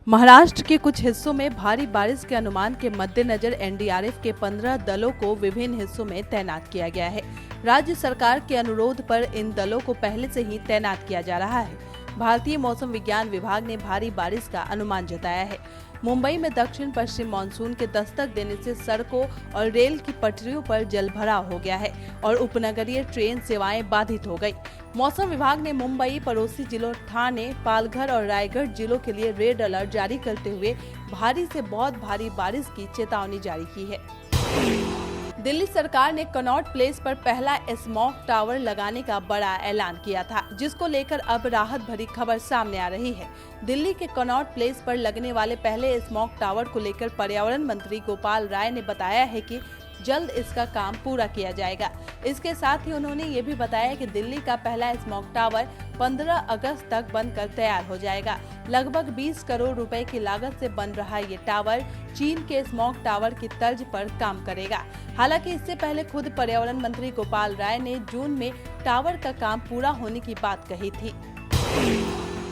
महाराष्ट्र के कुछ हिस्सों में भारी बारिश के अनुमान के मद्देनजर एनडीआरएफ के 15 दलों को विभिन्न हिस्सों में तैनात किया गया है। राज्य सरकार के अनुरोध पर इन दलों को पहले से ही तैनात किया जा रहा है। भारतीय मौसम विज्ञान विभाग ने भारी बारिश का अनुमान जताया है। मुंबई में दक्षिण पश्चिम मानसून के दस्तक देने से सड़कों और रेल की पटरियों पर जलभराव हो गया है और उपनगरीय ट्रेन सेवाएं बाधित हो गई। मौसम विभाग ने मुंबई, पड़ोसी जिलों ठाणे, पालघर और रायगढ़ जिलों के लिए रेड अलर्ट जारी करते हुए भारी से बहुत भारी बारिश की चेतावनी जारी की है। दिल्ली सरकार ने कनॉट प्लेस पर पहला स्मॉग टावर लगाने का बड़ा ऐलान किया था, जिसको लेकर अब राहत भरी खबर सामने आ रही है। दिल्ली के कनॉट प्लेस पर लगने वाले पहले स्मॉग टावर को लेकर पर्यावरण मंत्री गोपाल राय ने बताया है कि जल्द इसका काम पूरा किया जाएगा। इसके साथ ही उन्होंने ये भी बताया कि दिल्ली का पहला स्मॉग टावर 15 अगस्त तक बनकर तैयार हो जाएगा। लगभग 20 करोड़ रुपए की लागत से बन रहा ये टावर चीन के स्मॉग टावर की तर्ज पर काम करेगा। हालांकि इससे पहले खुद पर्यावरण मंत्री गोपाल राय ने जून में टावर का काम पूरा होने की बात कही थी।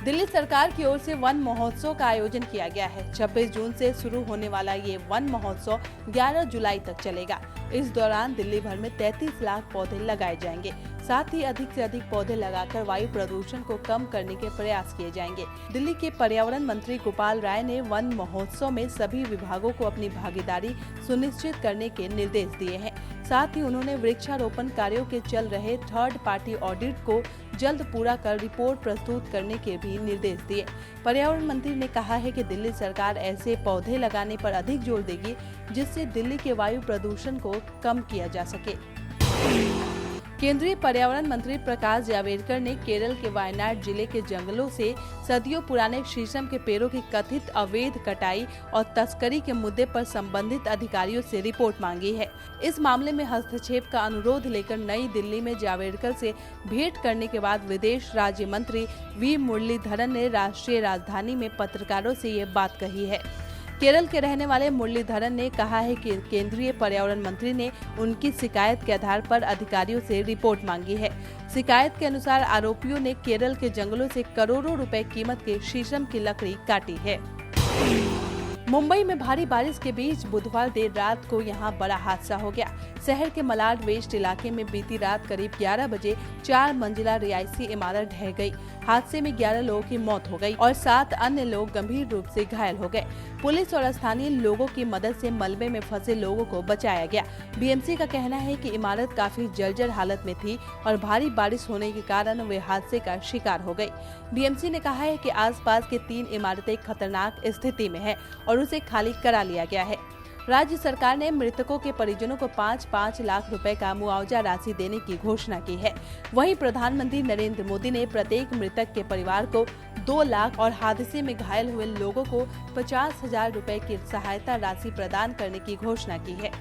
दिल्ली सरकार की ओर से वन महोत्सव का आयोजन किया गया है। 26 जून से शुरू होने वाला ये वन महोत्सव 11 जुलाई तक चलेगा। इस दौरान दिल्ली भर में 33 लाख पौधे लगाए जाएंगे। साथ ही अधिक से अधिक पौधे लगाकर वायु प्रदूषण को कम करने के प्रयास किए जाएंगे। दिल्ली के पर्यावरण मंत्री गोपाल राय ने वन महोत्सव में सभी विभागों को अपनी भागीदारी सुनिश्चित करने के निर्देश दिए हैं। साथ ही उन्होंने वृक्षारोपण कार्यों के चल रहे थर्ड पार्टी ऑडिट को जल्द पूरा कर रिपोर्ट प्रस्तुत करने के भी निर्देश दिए। पर्यावरण मंत्री ने कहा है कि दिल्ली सरकार ऐसे पौधे लगाने पर अधिक जोर देगी जिससे दिल्ली के वायु प्रदूषण को कम किया जा सके। केंद्रीय पर्यावरण मंत्री प्रकाश जावड़ेकर ने केरल के वायनाड जिले के जंगलों से सदियों पुराने शीशम के पेड़ों की कथित अवैध कटाई और तस्करी के मुद्दे पर संबंधित अधिकारियों से रिपोर्ट मांगी है। इस मामले में हस्तक्षेप का अनुरोध लेकर नई दिल्ली में जावड़ेकर से भेंट करने के बाद विदेश राज्य मंत्री वी मुरलीधरन ने राष्ट्रीय राजधानी में पत्रकारों से ये बात कही है। केरल के रहने वाले मुरलीधरन ने कहा है कि केंद्रीय पर्यावरण मंत्री ने उनकी शिकायत के आधार पर अधिकारियों से रिपोर्ट मांगी है। शिकायत के अनुसार आरोपियों ने केरल के जंगलों से करोड़ों रुपए कीमत के शीशम की लकड़ी काटी है। मुंबई में भारी बारिश के बीच बुधवार देर रात को यहां बड़ा हादसा हो गया। शहर के मलाड वेस्ट इलाके में बीती रात करीब 11 बजे 4 मंजिला रिहायशी इमारत ढह गई। हादसे में 11 लोगों की मौत हो गई और 7 अन्य लोग गंभीर रूप से घायल हो गए। पुलिस और स्थानीय लोगों की मदद से मलबे में फंसे लोगों को बचाया गया। बीएमसी का कहना है कि इमारत काफी जर्जर हालत में थी और भारी बारिश होने के कारण वे हादसे का शिकार हो गई। बीएमसी ने कहा है कि आसपास के 3 इमारतें खतरनाक स्थिति में है और उसे खाली करा लिया गया है। राज्य सरकार ने मृतकों के परिजनों को 5-5 लाख रुपए का मुआवजा राशि देने की घोषणा की है। वहीं प्रधानमंत्री नरेंद्र मोदी ने प्रत्येक मृतक के परिवार को 2 लाख और हादसे में घायल हुए लोगों को 50,000 रुपए की सहायता राशि प्रदान करने की घोषणा की है।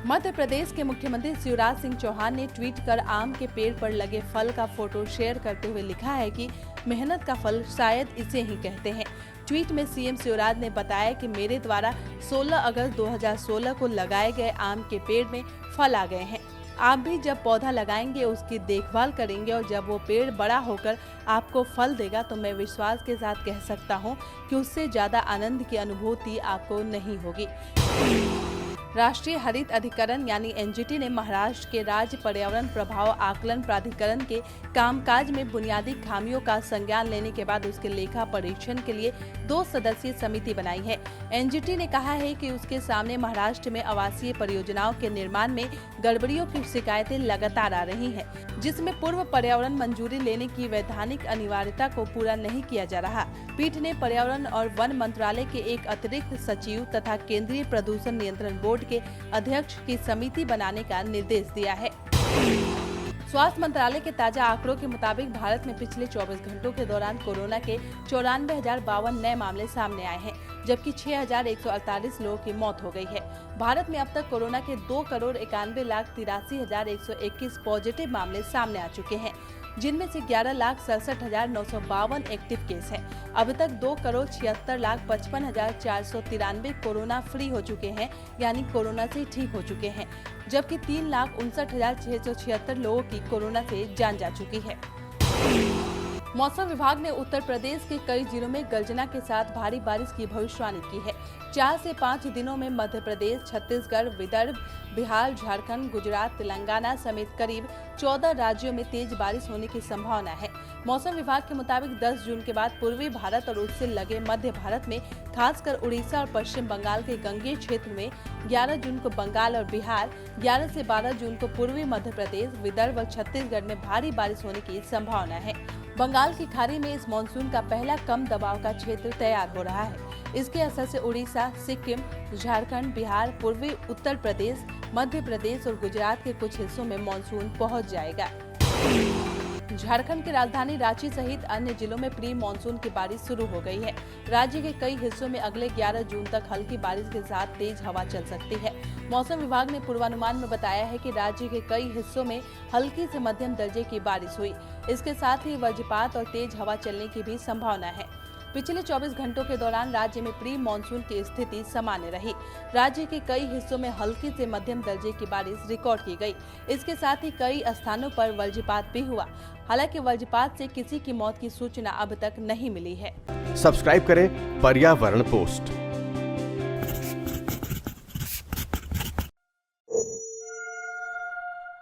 मध्य प्रदेश के मुख्यमंत्री शिवराज सिंह चौहान ने ट्वीट कर आम के पेड़ पर लगे फल का फोटो शेयर करते हुए लिखा है कि मेहनत का फल शायद इसे ही कहते हैं। ट्वीट में सीएम शिवराज ने बताया कि मेरे द्वारा 16 अगस्त 2016 को लगाए गए आम के पेड़ में फल आ गए हैं। आप भी जब पौधा लगाएंगे उसकी देखभाल करेंगे और जब वो पेड़ बड़ा होकर आपको फल देगा तो मैं विश्वास के साथ कह सकता हूँ कि उससे ज्यादा आनंद की अनुभूति आपको नहीं होगी। राष्ट्रीय हरित अधिकरण यानी एनजीटी ने महाराष्ट्र के राज्य पर्यावरण प्रभाव आकलन प्राधिकरण के कामकाज में बुनियादी खामियों का संज्ञान लेने के बाद उसके लेखा परीक्षण के लिए 2 सदस्यीय समिति बनाई है। एनजीटी ने कहा है कि उसके सामने महाराष्ट्र में आवासीय परियोजनाओं के निर्माण में गड़बड़ियों की शिकायतें लगातार आ रही हैं, जिसमें पूर्व पर्यावरण मंजूरी लेने की वैधानिक अनिवार्यता को पूरा नहीं किया जा रहा। पीठ ने पर्यावरण और वन मंत्रालय के एक अतिरिक्त सचिव तथा केंद्रीय प्रदूषण नियंत्रण बोर्ड के अध्यक्ष की समिति बनाने का निर्देश दिया है। स्वास्थ्य मंत्रालय के ताजा आंकड़ों के मुताबिक भारत में पिछले 24 घंटों के दौरान कोरोना के 94,052 नए मामले सामने आए हैं, जबकि 6,148 लोगों की मौत हो गई है। भारत में अब तक कोरोना के 2,91,83,121 पॉजिटिव मामले सामने आ चुके हैं, जिनमें से 11,67,952 एक्टिव केस हैं। अब तक 2,76,55,493 कोरोना फ्री हो चुके हैं, यानी कोरोना से ठीक हो चुके हैं, जबकि 3,59,676 लोगों की कोरोना से जान जा चुकी है। मौसम विभाग ने उत्तर प्रदेश के कई जिलों में गर्जना के साथ भारी बारिश की भविष्यवाणी की है। 4 से 5 दिनों में मध्य प्रदेश, छत्तीसगढ़, विदर्भ, बिहार, झारखंड, गुजरात, तेलंगाना समेत करीब 14 राज्यों में तेज बारिश होने की संभावना है। मौसम विभाग के मुताबिक 10 जून के बाद पूर्वी भारत और उससे लगे मध्य भारत में, खासकर उड़ीसा और पश्चिम बंगाल के गंगेय क्षेत्र में 11 जून को बंगाल और बिहार, 11 से 12 जून को पूर्वी मध्य प्रदेश, विदर्भ और छत्तीसगढ़ में भारी बारिश होने की संभावना है। बंगाल की खाड़ी में इस मानसून का पहला कम दबाव का क्षेत्र तैयार हो रहा है। इसके असर से उड़ीसा, सिक्किम, झारखंड, बिहार, पूर्वी उत्तर प्रदेश, मध्य प्रदेश और गुजरात के कुछ हिस्सों में मानसून पहुंच जाएगा। झारखंड की राजधानी रांची सहित अन्य जिलों में प्री मानसून की बारिश शुरू हो गई है। राज्य के कई हिस्सों में अगले 11 जून तक हल्की बारिश के साथ तेज हवा चल सकती है। मौसम विभाग ने पूर्वानुमान में बताया है कि राज्य के कई हिस्सों में हल्की से मध्यम दर्जे की बारिश हुई। इसके साथ ही वज्रपात और तेज हवा चलने की भी संभावना है। पिछले 24 घंटों के दौरान राज्य में प्री मानसून की स्थिति सामान्य रही। राज्य के कई हिस्सों में हल्की से मध्यम दर्जे की बारिश रिकॉर्ड की गई। इसके साथ ही कई स्थानों पर वज्रपात भी हुआ। हालांकि वज्रपात से किसी की मौत की सूचना अब तक नहीं मिली है। सब्सक्राइब करें पर्यावरण पोस्ट।